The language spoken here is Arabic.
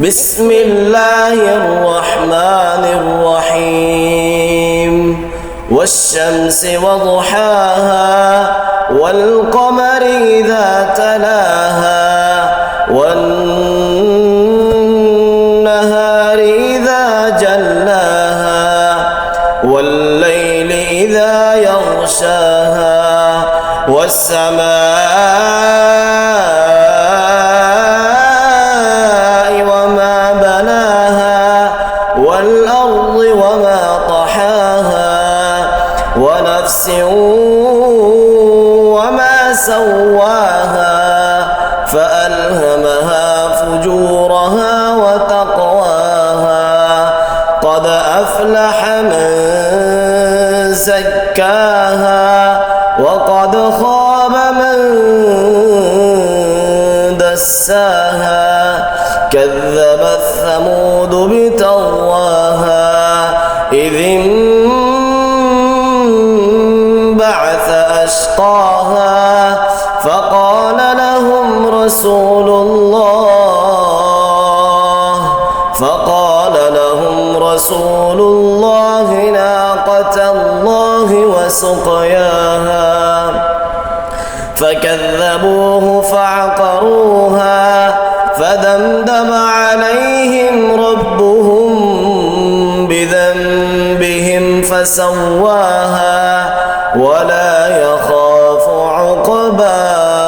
بسم الله الرحمن الرحيم والشمس وضحاها والقمر إذا تلاها والنهار إذا جلاها والليل إذا يغشاها والسماء والأرض وما طحاها ونفس وما سواها فألهمها فجورها وتقواها قد أفلح من زكاها وقد خاب من دساها كذبت ثمود بطغواها إذ انبعث أشقاها فقال لهم رسول الله ناقة الله وسقياها فكذبوه فعقروها فدمدم عليهم ربهم بذنبهم فسواها ولا يخاف عقباها.